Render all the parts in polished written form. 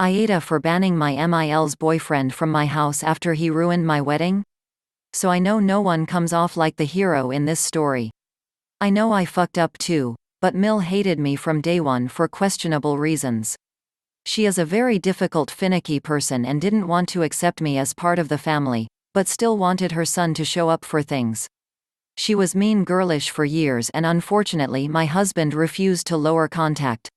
AITA for banning my MIL's boyfriend from my house after he ruined my wedding? So I know no one comes off like the hero in this story. I know I fucked up too, but Mill hated me from day one for questionable reasons. She is a very difficult finicky person and didn't want to accept me as part of the family, but still wanted her son to show up for things. She was mean girlish for years and unfortunately my husband refused to lower contact.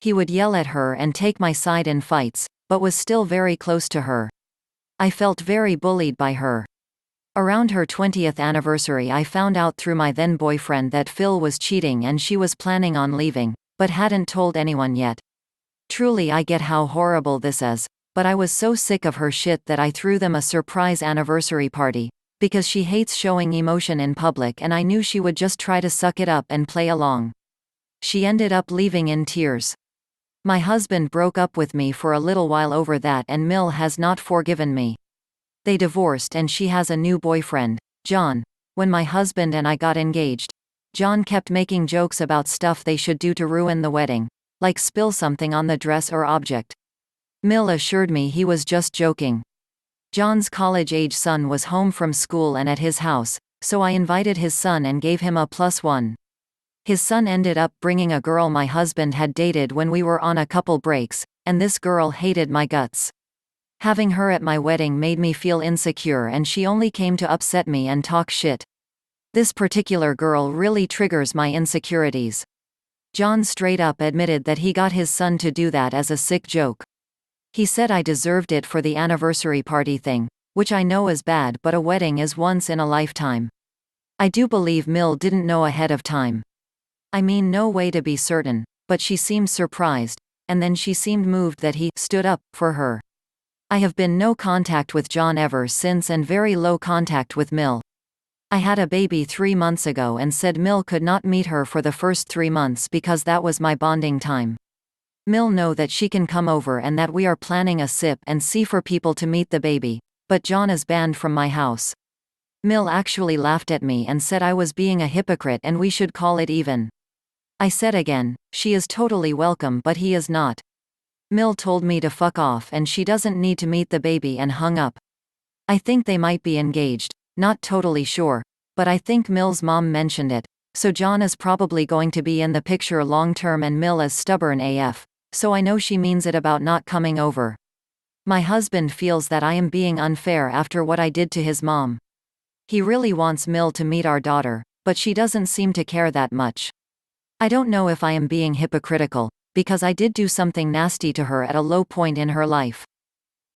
He would yell at her and take my side in fights, but was still very close to her. I felt very bullied by her. Around her 20th anniversary I found out through my then boyfriend that Phil was cheating and she was planning on leaving, but hadn't told anyone yet. Truly I get how horrible this is, but I was so sick of her shit that I threw them a surprise anniversary party, because she hates showing emotion in public and I knew she would just try to suck it up and play along. She ended up leaving in tears. My husband broke up with me for a little while over that and Mill has not forgiven me. They divorced and she has a new boyfriend, John. When my husband and I got engaged, John kept making jokes about stuff they should do to ruin the wedding, like spill something on the dress or object. Mill assured me he was just joking. John's college-age son was home from school and at his house, so I invited his son and gave him a +1. His son ended up bringing a girl my husband had dated when we were on a couple breaks, and this girl hated my guts. Having her at my wedding made me feel insecure and she only came to upset me and talk shit. This particular girl really triggers my insecurities. John straight up admitted that he got his son to do that as a sick joke. He said I deserved it for the anniversary party thing, which I know is bad but a wedding is once in a lifetime. I do believe Mill didn't know ahead of time. I mean no way to be certain, but she seemed surprised, and then she seemed moved that he stood up for her. I have been no contact with John ever since and very low contact with Mill. I had a baby 3 months ago and said Mill could not meet her for the first 3 months because that was my bonding time. Mill know that she can come over and that we are planning a sip and see for people to meet the baby, but John is banned from my house. Mill actually laughed at me and said I was being a hypocrite and we should call it even. I said again, she is totally welcome but he is not. Mill told me to fuck off and she doesn't need to meet the baby and hung up. I think they might be engaged, not totally sure, but I think Mill's mom mentioned it, so John is probably going to be in the picture long term and Mill is stubborn AF, so I know she means it about not coming over. My husband feels that I am being unfair after what I did to his mom. He really wants Mill to meet our daughter, but she doesn't seem to care that much. I don't know if I am being hypocritical, because I did do something nasty to her at a low point in her life.